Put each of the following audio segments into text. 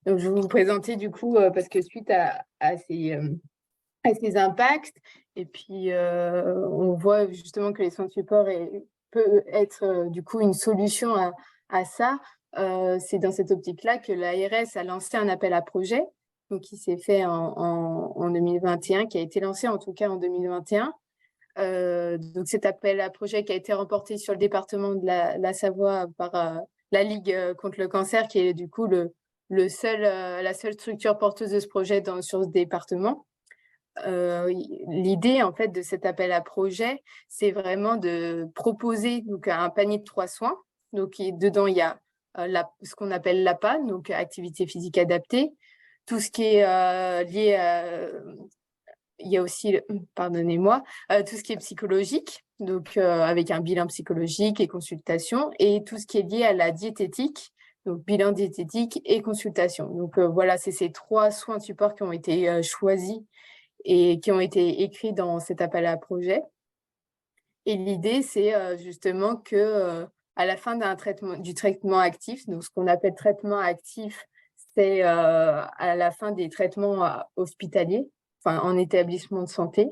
Donc, je vais vous présenter du coup, parce que suite à ces impacts, et puis on voit justement que les soins de support peut être du coup une solution à ça. C'est dans cette optique-là que l'ARS a lancé un appel à projet, donc qui s'est fait en 2021, qui a été lancé en tout cas en 2021. Donc cet appel à projet qui a été remporté sur le département de la Savoie par la Ligue contre le cancer, qui est du coup la seule structure porteuse de ce projet sur ce département. L'idée en fait de cet appel à projet, c'est vraiment de proposer donc un panier de 3 soins. Donc dedans il y a ce qu'on appelle l'APA, donc activité physique adaptée, tout ce qui est lié à il y a aussi, pardonnez-moi, tout ce qui est psychologique, donc avec un bilan psychologique et consultation, et tout ce qui est lié à la diététique, donc bilan diététique et consultation. Donc voilà, c'est ces 3 soins de support qui ont été choisis et qui ont été écrits dans cet appel à projet. Et l'idée, c'est justement que à la fin du traitement actif, donc ce qu'on appelle traitement actif, c'est à la fin des traitements hospitaliers, enfin en établissement de santé,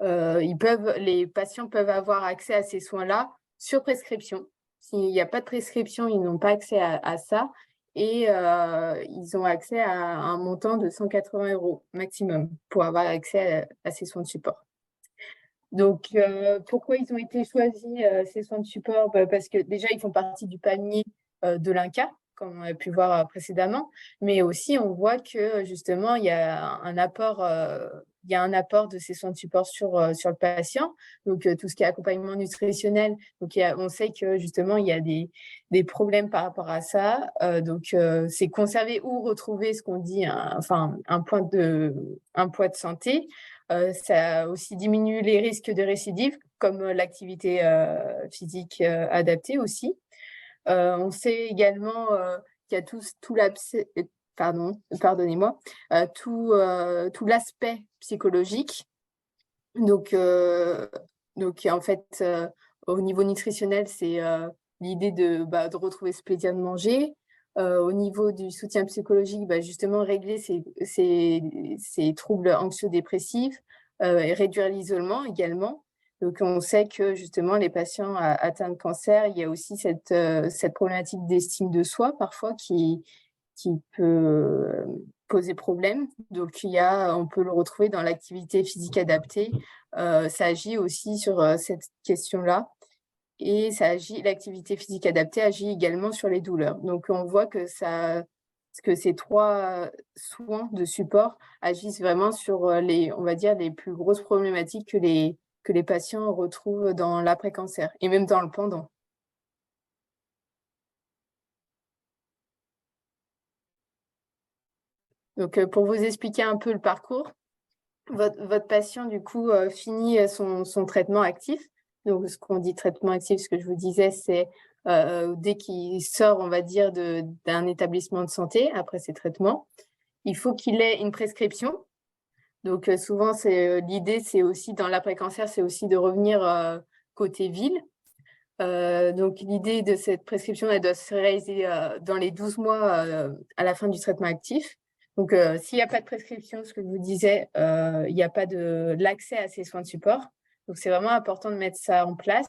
les patients peuvent avoir accès à ces soins-là sur prescription. S'il n'y a pas de prescription, ils n'ont pas accès à ça, et ils ont accès à un montant de 180 € maximum pour avoir accès à ces soins de support. Donc, pourquoi ils ont été choisis, ces soins de support? Parce que déjà, ils font partie du panier de l'INCa, comme on a pu voir précédemment, mais aussi on voit que justement, il y a un apport de ces soins de support sur le patient. Donc, tout ce qui est accompagnement nutritionnel, donc on sait que justement, il y a des problèmes par rapport à ça. Donc, c'est conserver ou retrouver ce qu'on dit, un point de santé. Ça aussi diminue les risques de récidive, comme l'activité physique adaptée aussi. On sait également qu'il y a tout l'aspect psychologique. Donc en fait, au niveau nutritionnel, c'est l'idée de retrouver ce plaisir de manger. Au niveau du soutien psychologique, justement, régler ces troubles anxio-dépressifs et réduire l'isolement également. Donc, on sait que justement, les patients atteints de cancer, il y a aussi cette problématique d'estime de soi parfois qui peut poser problème. Donc, on peut le retrouver dans l'activité physique adaptée. Ça agit aussi sur cette question-là. Et l'activité physique adaptée agit également sur les douleurs. Donc, on voit que ces 3 soins de support agissent vraiment sur on va dire, les plus grosses problématiques que les patients retrouvent dans l'après-cancer et même dans le pendant. Donc, pour vous expliquer un peu le parcours, votre patient, du coup, finit son traitement actif. Donc, ce qu'on dit traitement actif, ce que je vous disais, c'est dès qu'il sort, on va dire, d'un établissement de santé après ses traitements, il faut qu'il ait une prescription. Donc, souvent, l'idée, c'est aussi, dans l'après-cancer, c'est aussi de revenir côté ville. Donc, l'idée de cette prescription, elle doit se réaliser dans les 12 mois à la fin du traitement actif. Donc, s'il n'y a pas de prescription, ce que je vous disais, il n'y a pas l'accès à ces soins de support. Donc, c'est vraiment important de mettre ça en place.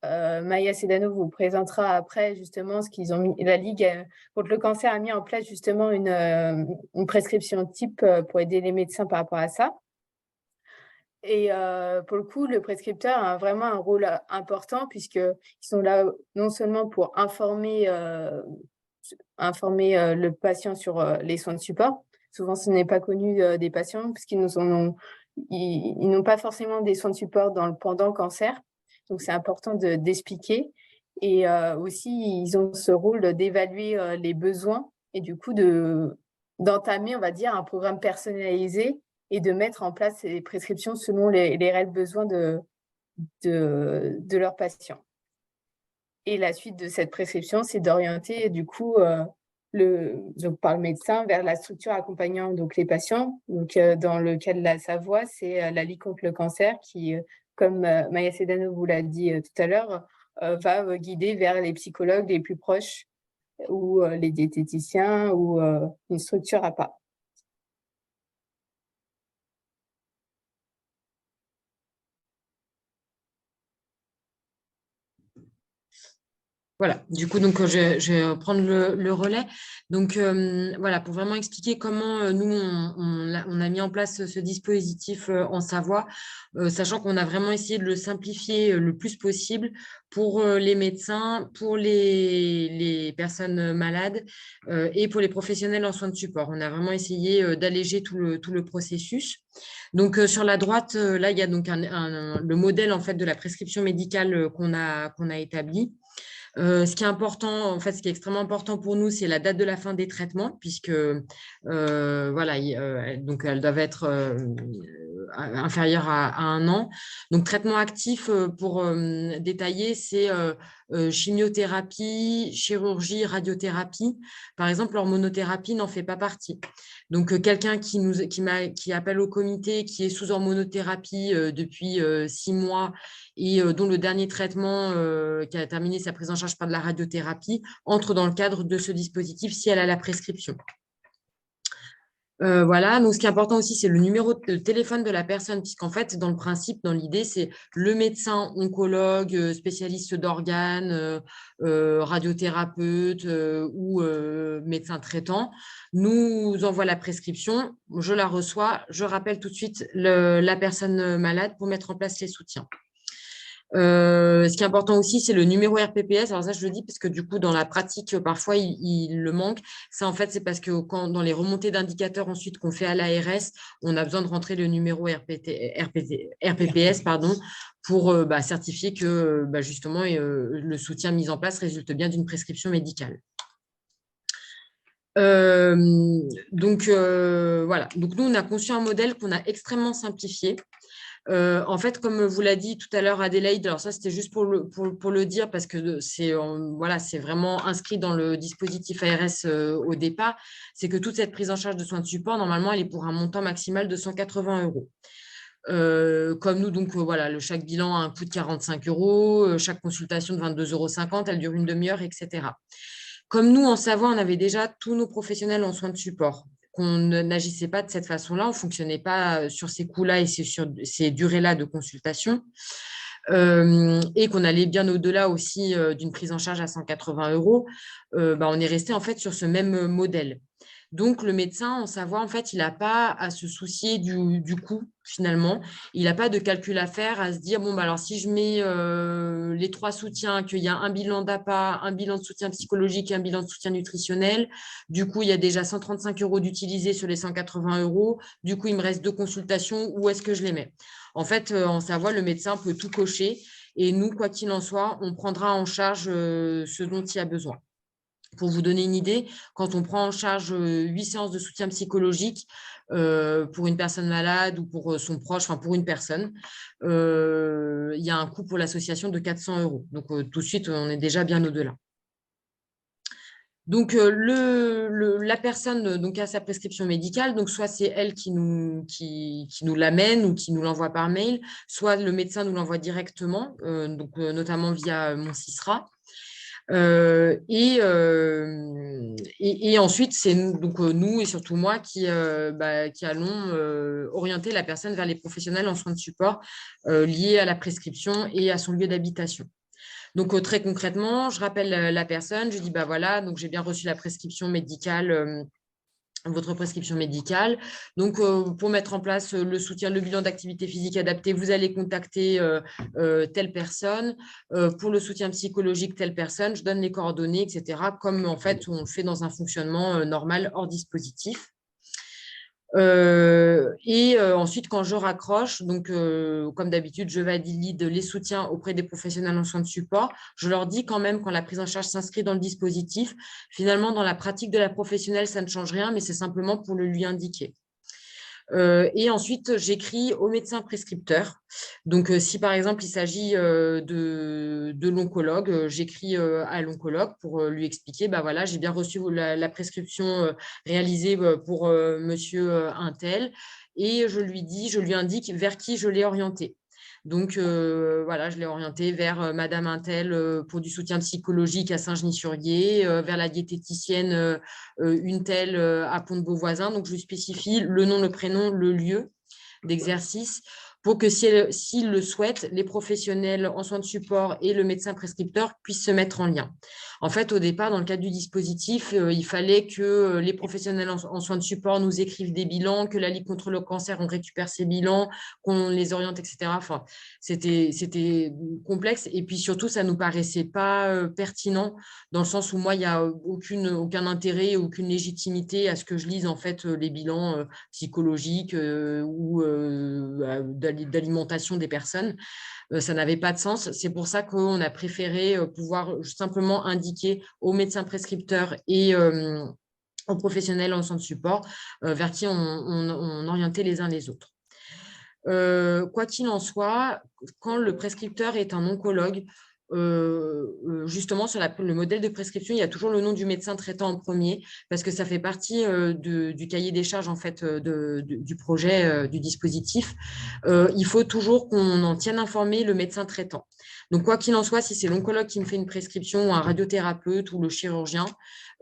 Maya Sedano vous présentera après justement ce qu'ils ont mis. La Ligue contre le cancer a mis en place justement une prescription type pour aider les médecins par rapport à ça. Et pour le coup, le prescripteur a vraiment un rôle important puisqu'ils sont là non seulement pour informer le patient sur les soins de support. Souvent, ce n'est pas connu des patients puisqu'ils n'ont pas forcément des soins de support dans le pendant cancer. Donc, c'est important d'expliquer. Et aussi, ils ont ce rôle d'évaluer les besoins et du coup d'entamer, on va dire, un programme personnalisé et de mettre en place ces prescriptions selon les réels besoins de leurs patients. Et la suite de cette prescription, c'est d'orienter du coup par le médecin vers la structure accompagnant donc les patients. Donc dans le cas de la Savoie, c'est la Ligue contre le cancer qui, comme Maya Sedano vous l'a dit tout à l'heure, va guider vers les psychologues les plus proches ou les diététiciens ou une structure à part. Voilà, du coup, donc, je vais prendre le relais. Donc, voilà, pour vraiment expliquer comment nous, on a mis en place ce dispositif en Savoie, sachant qu'on a vraiment essayé de le simplifier le plus possible pour les médecins, pour les personnes malades et pour les professionnels en soins de support. On a vraiment essayé d'alléger tout le processus. Donc, sur la droite, là, il y a donc le modèle en fait, de la prescription médicale qu'on a établi. Ce qui est important, en fait, ce qui est extrêmement important pour nous, c'est la date de la fin des traitements, puisque voilà, donc elles doivent être inférieures à 1 an. Donc, traitement actif, pour détailler, c'est chimiothérapie, chirurgie, radiothérapie. Par exemple, l'hormonothérapie n'en fait pas partie. Donc, quelqu'un qui appelle au comité, qui est sous hormonothérapie depuis 6 mois et dont le dernier traitement qui a terminé sa prise en charge par de la radiothérapie entre dans le cadre de ce dispositif si elle a la prescription. Voilà, donc ce qui est important aussi, c'est le numéro de téléphone de la personne, puisqu'en fait, dans le principe, dans l'idée, c'est le médecin oncologue, spécialiste d'organes, radiothérapeute ou médecin traitant, nous envoie la prescription, je la reçois, je rappelle tout de suite la personne malade pour mettre en place les soutiens. Ce qui est important aussi, c'est le numéro RPPS. Alors ça, je le dis parce que du coup, dans la pratique, parfois, il le manque. Ça, en fait, c'est parce que dans les remontées d'indicateurs ensuite qu'on fait à l'ARS, on a besoin de rentrer le numéro RPPS pardon, pour certifier que justement, le soutien mis en place résulte bien d'une prescription médicale. Voilà. Donc, nous, on a conçu un modèle qu'on a extrêmement simplifié. En fait, comme vous l'a dit tout à l'heure Adélaïde, alors ça c'était juste pour le dire parce que voilà, c'est vraiment inscrit dans le dispositif ARS au départ, c'est que toute cette prise en charge de soins de support, normalement, elle est pour un montant maximal de 180 euros. Comme nous, donc voilà, chaque bilan a un coût de 45 euros, chaque consultation de 22,50 €, elle dure une demi-heure, etc. Comme nous, en Savoie, on avait déjà tous nos professionnels en soins de support, qu'on n'agissait pas de cette façon-là, on ne fonctionnait pas sur ces coûts-là et sur ces durées-là de consultation, et qu'on allait bien au-delà aussi d'une prise en charge à 180 euros, on est resté en fait sur ce même modèle. Donc, le médecin en Savoie, en fait, il n'a pas à se soucier du coût, finalement. Il n'a pas de calcul à faire, à se dire, bon, alors si je mets les 3 soutiens, qu'il y a un bilan d'APA, un bilan de soutien psychologique et un bilan de soutien nutritionnel, du coup, il y a déjà 135 euros d'utilisés sur les 180 euros. Du coup, il me reste 2 consultations. Où est-ce que je les mets? En fait, en Savoie, le médecin peut tout cocher. Et nous, quoi qu'il en soit, on prendra en charge ce dont il y a besoin. Pour vous donner une idée, quand on prend en charge 8 séances de soutien psychologique pour une personne malade ou pour son proche, enfin pour une personne, il y a un coût pour l'association de 400 euros. Donc tout de suite, on est déjà bien au-delà. Donc la personne donc, a sa prescription médicale, donc soit c'est elle qui nous l'amène ou qui nous l'envoie par mail, soit le médecin nous l'envoie directement, notamment via mon CISRA. Et ensuite, c'est donc nous et surtout moi qui allons orienter la personne vers les professionnels en soins de support liés à la prescription et à son lieu d'habitation. Donc, très concrètement, je rappelle la personne, je dis, voilà, donc j'ai bien reçu la prescription médicale, votre prescription médicale. Donc, pour mettre en place le soutien, le bilan d'activité physique adapté, vous allez contacter telle personne. Pour le soutien psychologique, telle personne, je donne les coordonnées, etc. Comme en fait, on fait dans un fonctionnement normal hors dispositif. Ensuite, quand je raccroche, donc comme d'habitude, je valide les soutiens auprès des professionnels en soins de support. Je leur dis quand même quand la prise en charge s'inscrit dans le dispositif. Finalement, dans la pratique de la professionnelle, ça ne change rien, mais c'est simplement pour le lui indiquer. Et ensuite, j'écris au médecin prescripteur. Donc, si par exemple, il s'agit de l'oncologue, j'écris à l'oncologue pour lui expliquer, voilà, j'ai bien reçu la prescription réalisée pour monsieur Untel et je lui indique vers qui je l'ai orienté. Donc, voilà, je l'ai orienté vers Madame Untel pour du soutien psychologique à Saint-Genis-sur-Guiers, vers la diététicienne une telle à Pont-de-Beauvoisin. Donc, je lui spécifie le nom, le prénom, le lieu d'exercice pour que, s'ils le souhaitent, les professionnels en soins de support et le médecin prescripteur puissent se mettre en lien. En fait, au départ, dans le cadre du dispositif, il fallait que les professionnels en soins de support nous écrivent des bilans, que la Ligue contre le cancer, on récupère ces bilans, qu'on les oriente, etc. Enfin, c'était complexe. Et puis surtout, ça ne nous paraissait pas pertinent dans le sens où moi, il n'y a aucun intérêt, aucune légitimité à ce que je lise en fait les bilans psychologiques ou d'alimentation des personnes. Ça n'avait pas de sens. C'est pour ça qu'on a préféré pouvoir simplement indiquer aux médecins prescripteurs et aux professionnels en centre de support vers qui on orientait les uns les autres. Quoi qu'il en soit, quand le prescripteur est un oncologue, justement, sur le modèle de prescription, il y a toujours le nom du médecin traitant en premier parce que ça fait partie du cahier des charges en fait, du projet, du dispositif. Il faut toujours qu'on en tienne informé le médecin traitant. Donc, quoi qu'il en soit, si c'est l'oncologue qui me fait une prescription, ou un radiothérapeute ou le chirurgien,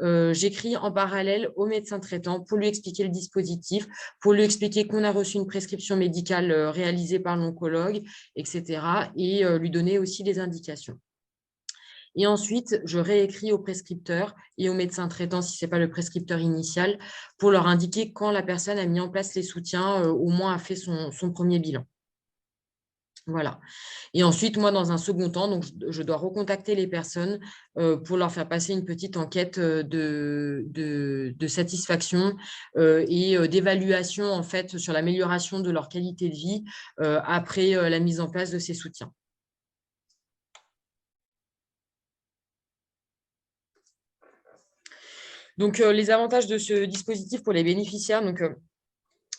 j'écris en parallèle au médecin traitant pour lui expliquer le dispositif, pour lui expliquer qu'on a reçu une prescription médicale réalisée par l'oncologue, etc. Et lui donner aussi des indications. Et ensuite, je réécris au prescripteur et au médecin traitant, si ce n'est pas le prescripteur initial, pour leur indiquer quand la personne a mis en place les soutiens, au moins a fait son premier bilan. Voilà. Et ensuite, moi, dans un second temps, donc, je dois recontacter les personnes pour leur faire passer une petite enquête de satisfaction et d'évaluation en fait, sur l'amélioration de leur qualité de vie après la mise en place de ces soutiens. Donc, les avantages de ce dispositif pour les bénéficiaires,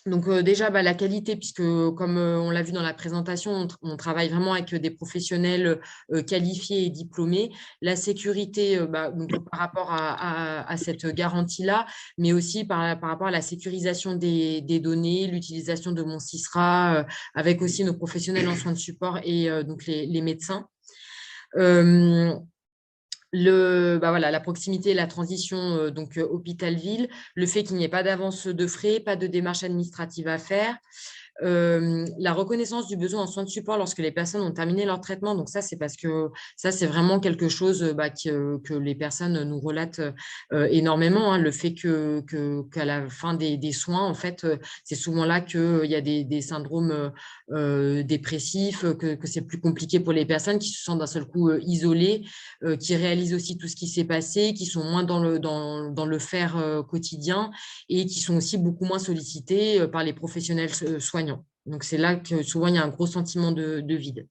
donc déjà, la qualité, puisque comme on l'a vu dans la présentation, on travaille vraiment avec des professionnels qualifiés et diplômés. La sécurité donc, par rapport à cette garantie-là, mais aussi par rapport à la sécurisation des données, l'utilisation de mon CISRA, avec aussi nos professionnels en soins de support et donc les médecins. La proximité et la transition hôpital-ville, le fait qu'il n'y ait pas d'avance de frais, pas de démarche administrative à faire, la reconnaissance du besoin en soins de support lorsque les personnes ont terminé leur traitement. Donc ça, c'est parce que ça, c'est vraiment quelque chose que les personnes nous relatent énormément. Hein, le fait qu'à la fin des soins, en fait, c'est souvent là qu'il y a des syndromes dépressifs, que c'est plus compliqué pour les personnes qui se sentent d'un seul coup isolées, qui réalisent aussi tout ce qui s'est passé, qui sont moins dans le faire quotidien et qui sont aussi beaucoup moins sollicités par les professionnels soignants. Donc, c'est là que souvent, il y a un gros sentiment de vide.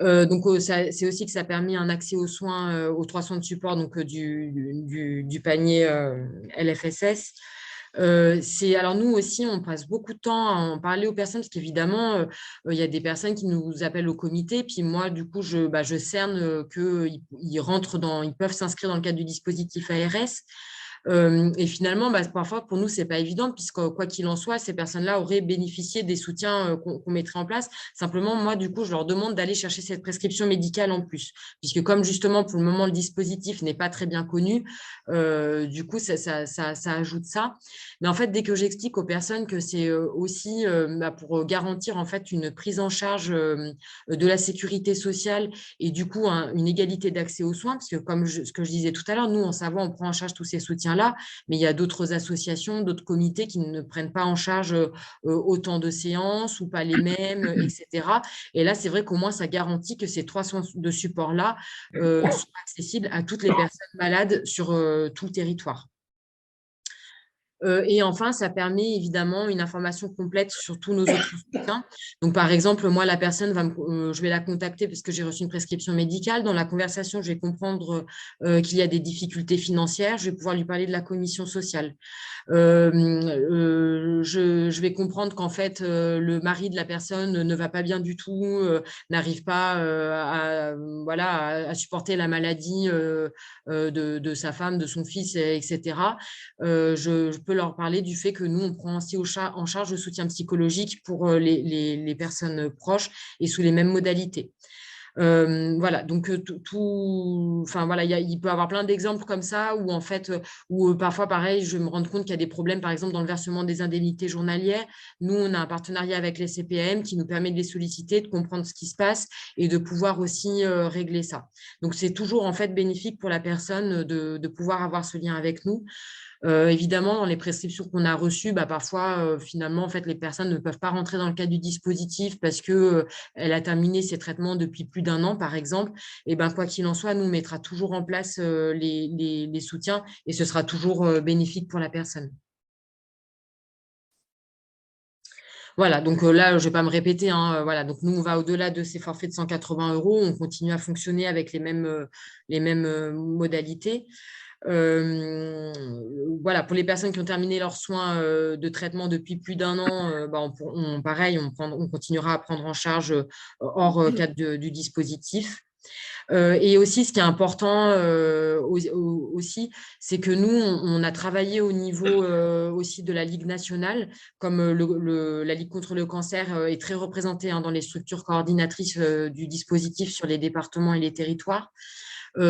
Donc, c'est aussi que ça a permis un accès aux soins, aux 3 soins de support donc, du panier LFSS. Alors, nous aussi, on passe beaucoup de temps à en parler aux personnes parce qu'évidemment, il y a des personnes qui nous appellent au comité. Puis moi, du coup, je cerne qu'ils peuvent s'inscrire dans le cadre du dispositif ARS. Et finalement, parfois, pour nous, ce n'est pas évident, puisque quoi qu'il en soit, ces personnes-là auraient bénéficié des soutiens qu'on mettrait en place. Simplement, moi, du coup, je leur demande d'aller chercher cette prescription médicale en plus, puisque comme justement, pour le moment, le dispositif n'est pas très bien connu, du coup, ça ajoute ça. Mais en fait, dès que j'explique aux personnes que c'est aussi pour garantir en fait une prise en charge de la sécurité sociale et du coup une égalité d'accès aux soins, parce que comme ce que je disais tout à l'heure, nous, en Savoie, on prend en charge tous ces soutiens-là, mais il y a d'autres associations, d'autres comités qui ne prennent pas en charge autant de séances ou pas les mêmes, etc. Et là, c'est vrai qu'au moins, ça garantit que ces 3 soins de support-là sont accessibles à toutes les personnes malades sur tout le territoire. Et enfin, ça permet évidemment une information complète sur tous nos autres soutiens. Donc, par exemple, moi, la personne, je vais la contacter parce que j'ai reçu une prescription médicale. Dans la conversation, je vais comprendre qu'il y a des difficultés financières. Je vais pouvoir lui parler de la commission sociale. Je vais comprendre qu'en fait, le mari de la personne ne va pas bien du tout, n'arrive pas à supporter la maladie de sa femme, de son fils, etc. Je peux leur parler du fait que nous, on prend aussi en charge le soutien psychologique pour les personnes proches et sous les mêmes modalités. Voilà, donc enfin voilà, il peut y avoir plein d'exemples comme ça où en fait, où parfois pareil, je me rends compte qu'il y a des problèmes, par exemple dans le versement des indemnités journalières. Nous, on a un partenariat avec les CPAM qui nous permet de les solliciter, de comprendre ce qui se passe et de pouvoir aussi régler ça. Donc c'est toujours en fait bénéfique pour la personne de pouvoir avoir ce lien avec nous. Évidemment, dans les prescriptions qu'on a reçues, parfois, finalement, en fait, les personnes ne peuvent pas rentrer dans le cadre du dispositif parce qu'elle a terminé ses traitements depuis plus d'1 an, par exemple. Et quoi qu'il en soit, nous, on mettra toujours en place les soutiens et ce sera toujours bénéfique pour la personne. Voilà, donc là, je ne vais pas me répéter. Voilà, donc nous, on va au-delà de ces forfaits de 180 €. On continue à fonctionner avec les mêmes modalités. Voilà, pour les personnes qui ont terminé leurs soins de traitement depuis plus d'1 an, pareil, on continuera à prendre en charge hors cadre du dispositif. Et aussi, ce qui est important aussi, c'est que nous, on a travaillé au niveau aussi de la Ligue nationale, comme la Ligue contre le cancer est très représentée dans les structures coordinatrices du dispositif sur les départements et les territoires,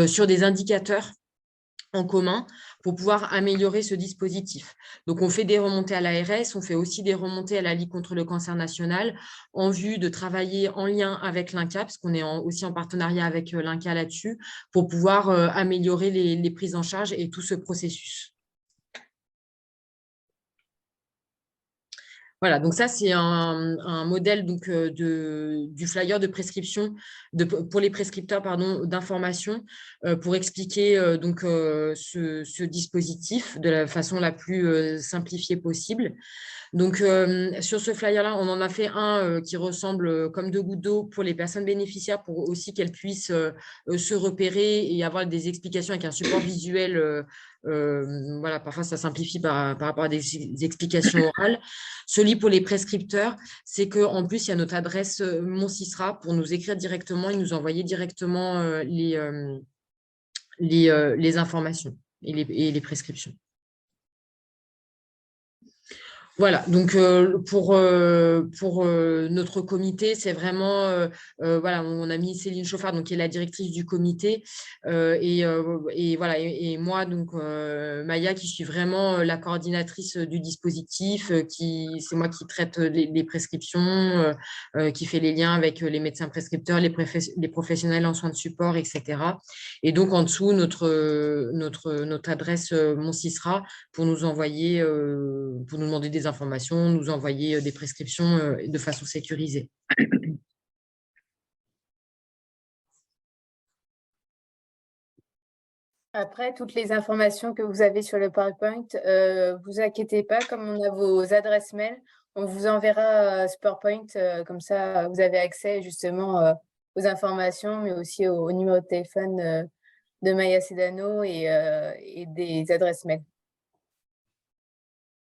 sur des indicateurs en commun pour pouvoir améliorer ce dispositif. Donc, on fait des remontées à l'ARS, on fait aussi des remontées à la Ligue contre le cancer national en vue de travailler en lien avec l'INCa, parce qu'on est aussi en partenariat avec l'INCa là-dessus, pour pouvoir améliorer les prises en charge et tout ce processus. Voilà, donc ça, c'est un modèle donc, du flyer de prescription pour les prescripteurs d'information pour expliquer donc, ce dispositif de la façon la plus simplifiée possible. Donc, sur ce flyer-là, on en a fait un qui ressemble comme 2 gouttes d'eau pour les personnes bénéficiaires pour aussi qu'elles puissent se repérer et avoir des explications avec un support visuel. Voilà, parfois, ça simplifie par rapport à des explications orales. Celui pour les prescripteurs, c'est qu'en plus, il y a notre adresse Mon Cisra pour nous écrire directement et nous envoyer directement les informations et les prescriptions. Voilà, donc pour notre comité, c'est vraiment, voilà, on a mis Céline Chauffard, donc, qui est la directrice du comité, et voilà, et moi, donc Maya, qui suis vraiment la coordinatrice du dispositif, c'est moi qui traite les prescriptions, qui fait les liens avec les médecins prescripteurs, les professionnels en soins de support, etc. Et donc, en dessous, notre adresse Mon Cisra pour nous envoyer, pour nous demander des informations, nous envoyer des prescriptions de façon sécurisée. Après, toutes les informations que vous avez sur le PowerPoint, vous inquiétez pas, comme on a vos adresses mail, on vous enverra ce PowerPoint, comme ça vous avez accès justement aux informations, mais aussi au numéro de téléphone de Maya Sedano et des adresses mail.